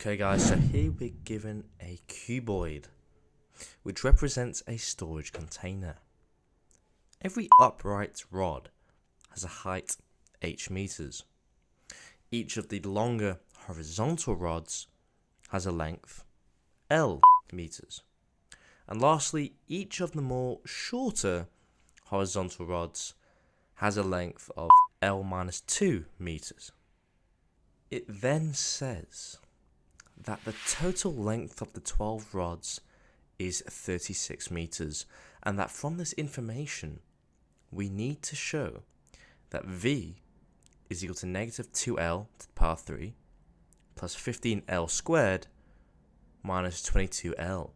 Okay guys, so here we're given a cuboid, which represents a storage container. Every upright rod has a height h meters. Each of the longer horizontal rods has a length l meters. And lastly, each of the more shorter horizontal rods has a length of l minus 2 meters. It then says that the total length of the 12 rods is 36 meters, and that from this information we need to show that V is equal to negative 2l to the power 3 plus 15l squared minus 22l.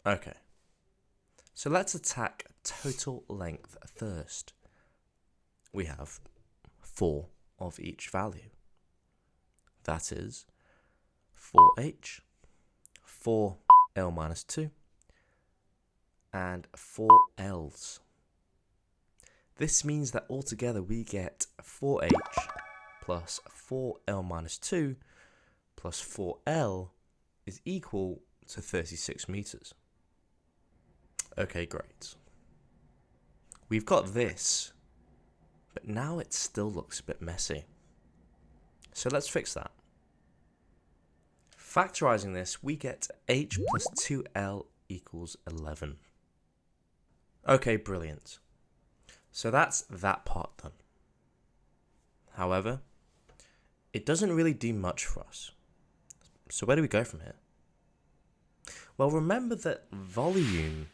Okay, so let's attack total length first. We have 4 of each value. That is 4h, 4l minus 2, and 4l's. This means that altogether we get 4h plus 4l minus 2 plus 4l is equal to 36 meters. Okay, great. We've got this, but now it still looks a bit messy. So let's fix that. Factorizing this, we get h plus 2l equals 11. Okay, brilliant. So that's that part done. However, it doesn't really do much for us. So where do we go from here? Well, remember that volume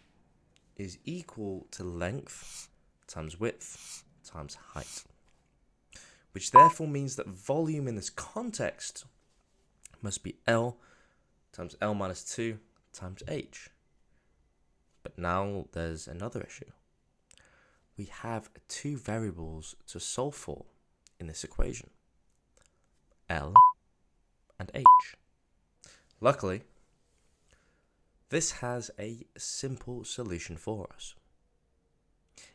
is equal to length times width times height, which therefore means that volume in this context must be L times L minus 2 times H. But now there's another issue. We have two variables to solve for in this equation, L and H. Luckily, this has a simple solution for us.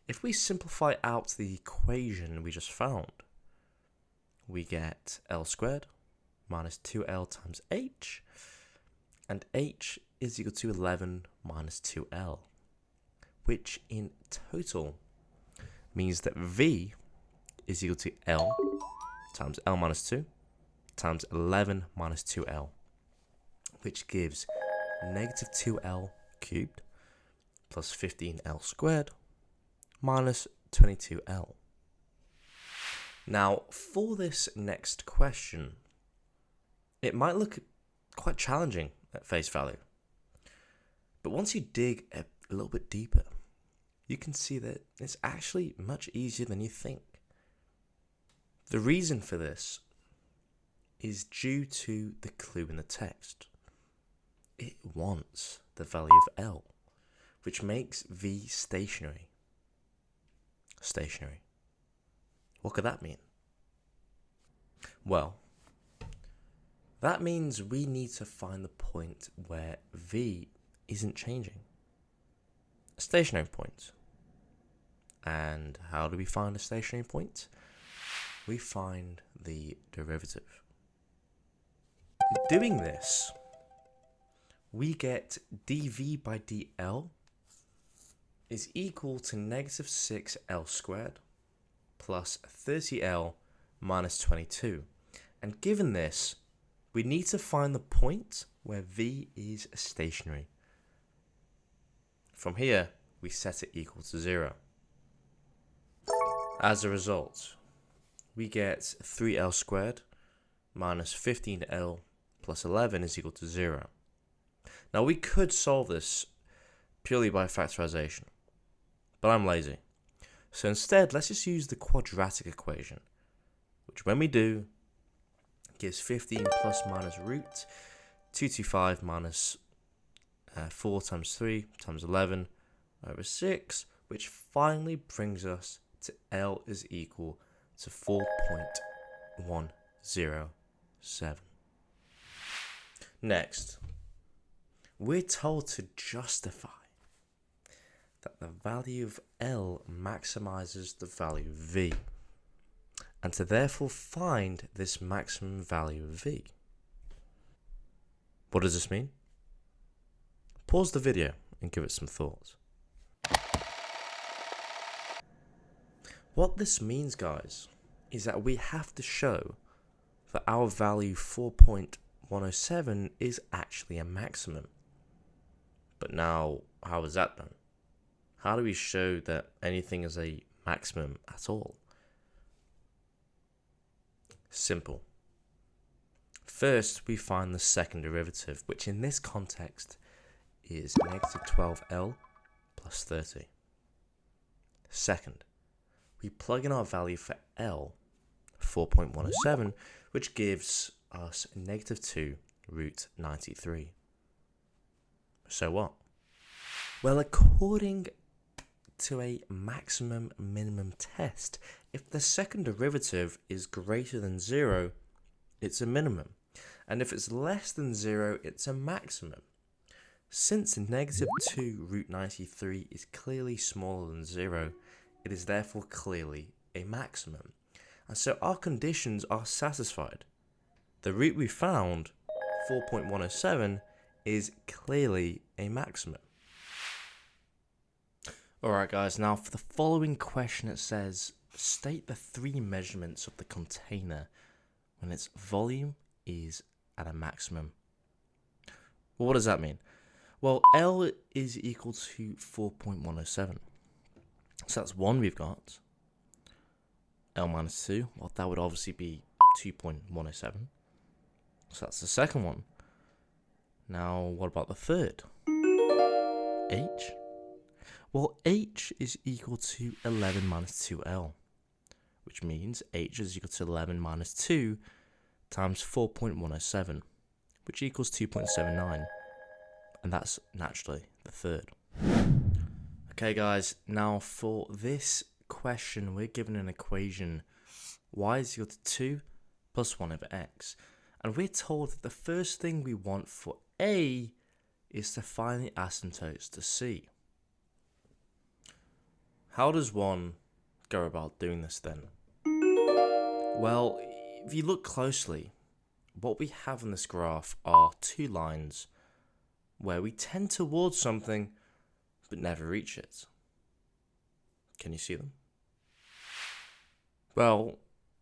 If we simplify out the equation we just found, we get L squared minus 2L times H, and H is equal to 11 minus 2L, which in total means that V is equal to L times L minus 2 times 11 minus 2L, which gives negative 2L cubed plus 15L squared minus 22L. Now, for this next question, it might look quite challenging at face value. But once you dig a little bit deeper, you can see that it's actually much easier than you think. The reason for this is due to the clue in the text. It wants the value of L, which makes V stationary. Stationary. What could that mean? Well, that means we need to find the point where V isn't changing. A stationary point. And how do we find a stationary point? We find the derivative. Doing this, we get dV by dL is equal to negative 6L squared plus 30L minus 22. And given this, we need to find the point where V is stationary. From here, we set it equal to 0. As a result, we get 3L squared minus 15L plus 11 is equal to 0. Now we could solve this purely by factorization, but I'm lazy. So instead, let's just use the quadratic equation, which when we do, gives 15 plus minus root 225 minus 4 times 3 times 11 over 6, which finally brings us to L is equal to 4.107. Next, we're told to justify that the value of L maximizes the value of V, and to therefore find this maximum value of V. What does this mean? Pause the video and give it some thought. What this means, guys, is that we have to show that our value 4.107 is actually a maximum. But now, how is that done? How do we show that anything is a maximum at all? Simple. First, we find the second derivative, which in this context is negative 12L plus 30. Second, we plug in our value for L, 4.107, which gives us negative 2 root 93. So what? Well, according to a maximum minimum test, if the second derivative is greater than 0, it's a minimum. And if it's less than 0, it's a maximum. Since negative 2 root 93 is clearly smaller than 0, it is therefore clearly a maximum. And so our conditions are satisfied. The root we found, 4.107, is clearly a maximum. Alright guys, now for the following question it says, state the 3 measurements of the container when its volume is at a maximum. Well, what does that mean? Well, L is equal to 4.107. So that's 1 we've got. L minus 2, well that would obviously be 2.107. So that's the second one. Now, what about the third? H? Well, H is equal to 11 minus 2L, which means H is equal to 11 minus 2 times 4.107, which equals 2.79, and that's naturally the third. Okay guys, now for this question, we're given an equation y is equal to 2 plus 1 over x, and we're told that the first thing we want for A is to find the asymptotes to C. How does one go about doing this then? Well, if you look closely, what we have in this graph are 2 lines where we tend towards something but never reach it. Can you see them? Well,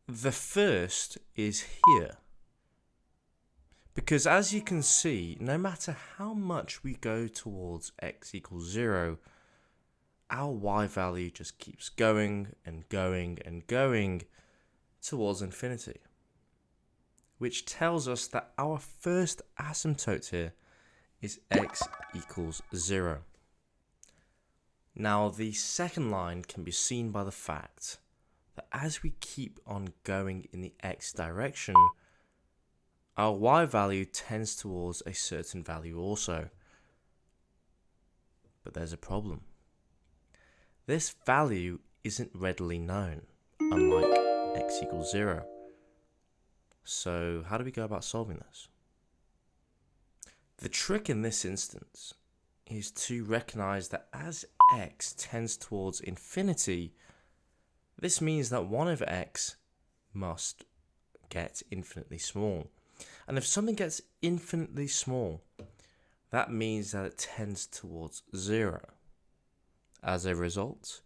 the first is here. Because as you can see, no matter how much we go towards x equals 0, our y value just keeps going and going and going towards infinity. Which tells us that our first asymptote here is x equals 0. Now the second line can be seen by the fact that as we keep on going in the x direction, our y value tends towards a certain value also. But there's a problem. This value isn't readily known, unlike x equals 0. So how do we go about solving this? The trick in this instance is to recognize that as x tends towards infinity, this means that 1 over x must get infinitely small. And if something gets infinitely small, that means that it tends towards 0. As a result,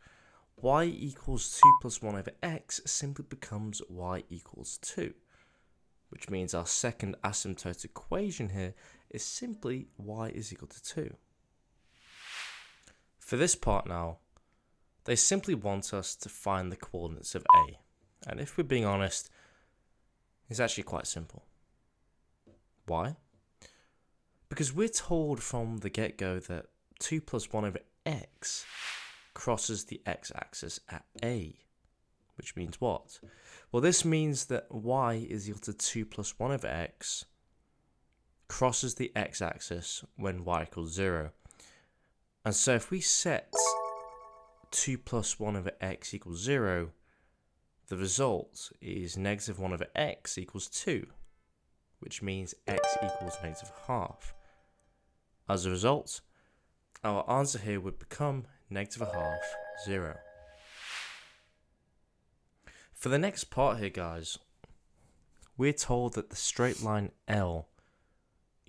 y equals 2 plus 1 over x simply becomes y equals 2, which means our second asymptote equation here is simply y is equal to 2. For this part now, they simply want us to find the coordinates of A, and if we're being honest, it's actually quite simple. Why? Because we're told from the get-go that 2 plus 1 over x crosses the x-axis at A, which means what? Well, this means that y is equal to 2 plus 1 over x crosses the x-axis when y equals 0. And so if we set 2 plus 1 over x equals 0, the result is negative 1 over x equals 2, which means x equals negative half. As a result, our answer here would become negative a half, 0. For the next part here, guys, we're told that the straight line L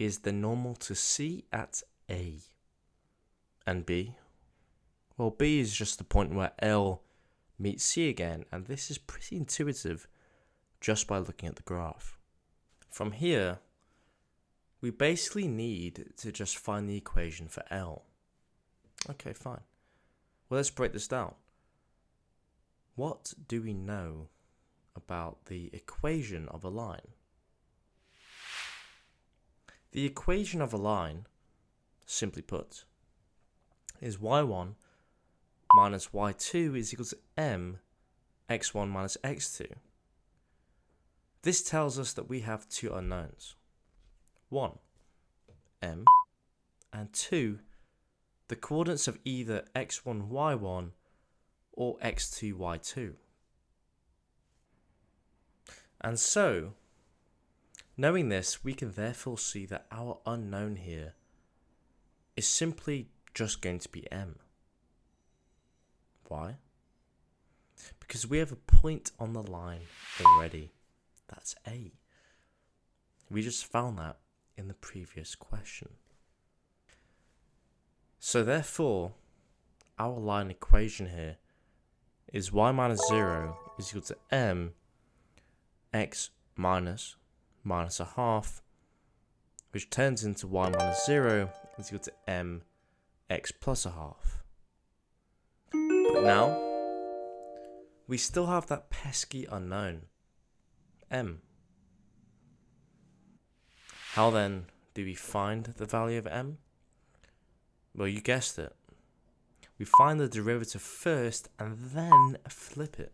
is the normal to C at A. And B? Well, B is just the point where L meets C again, and this is pretty intuitive just by looking at the graph. From here, we basically need to just find the equation for L. Okay, fine. Well, let's break this down. What do we know about the equation of a line? The equation of a line, simply put, is y1 minus y2 is equal to m x1 minus x2. This tells us that we have two unknowns. 1, m, and 2, the coordinates of either x1, y1 or x2, y2. And so, knowing this, we can therefore see that our unknown here is simply just going to be m. Why? Because we have a point on the line already. That's A. We just found that in the previous question. So therefore, our line equation here is y minus 0 is equal to m x minus a half, which turns into y minus 0 is equal to m x plus a half. But now, we still have that pesky unknown, m. How then do we find the value of m? Well, you guessed it. We find the derivative first and then flip it.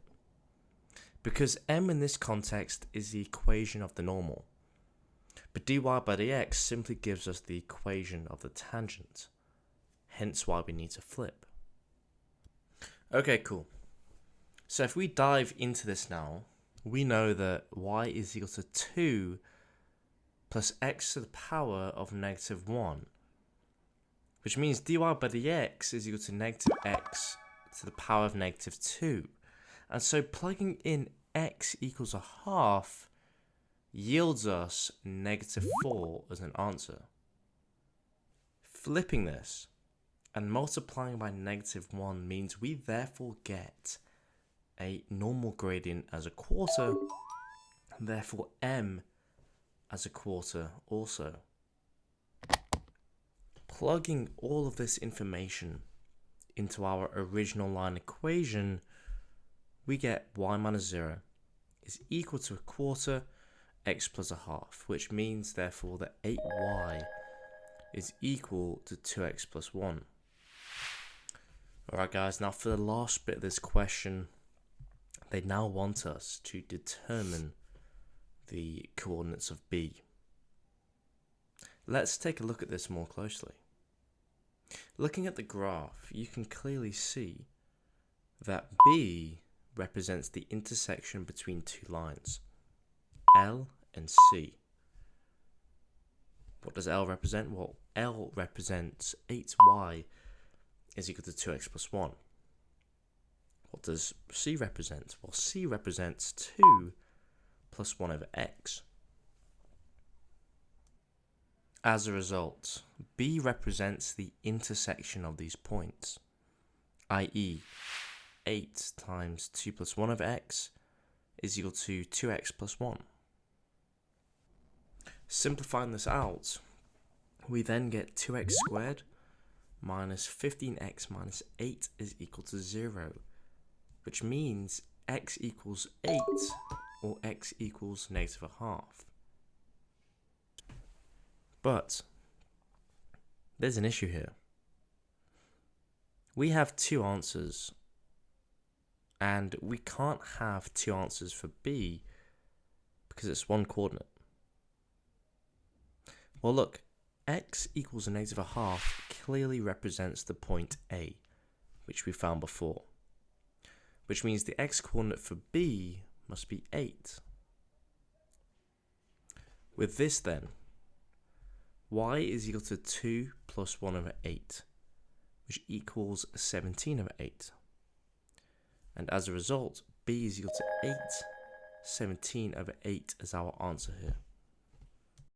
Because m in this context is the equation of the normal. But dy by dx simply gives us the equation of the tangent. Hence why we need to flip. Okay, cool. So if we dive into this now, we know that y is equal to 2 plus x to the power of negative 1. Which means dy by dx is equal to negative x to the power of negative 2. And so plugging in x equals a half yields us negative 4 as an answer. Flipping this and multiplying by negative 1 means we therefore get a normal gradient as a quarter, and therefore m as a quarter also. Plugging all of this information into our original line equation, we get y minus 0 is equal to a quarter x plus a half, which means therefore that 8y is equal to 2x plus 1. Alright guys, now for the last bit of this question, they now want us to determine the coordinates of B. Let's take a look at this more closely. Looking at the graph, you can clearly see that B represents the intersection between two lines, L and C. What does L represent? Well, L represents 8y is equal to 2x plus 1. What does C represent? Well, C represents 2 plus 1 over x. As a result, B represents the intersection of these points, i.e. 8 times 2 plus 1 over x is equal to 2x plus 1. Simplifying this out, we then get 2x squared minus 15x minus 8 is equal to 0, which means x equals 8 or x equals negative a half. But there's an issue here. We have two answers, and we can't have two answers for B because it's one coordinate. Well, look, x equals a negative a half clearly represents the point A, which we found before, which means the x coordinate for B must be 8. With this then, y is equal to 2 plus 1 over 8, which equals 17 over 8. And as a result, B is equal to 8. 17 over 8 is our answer here.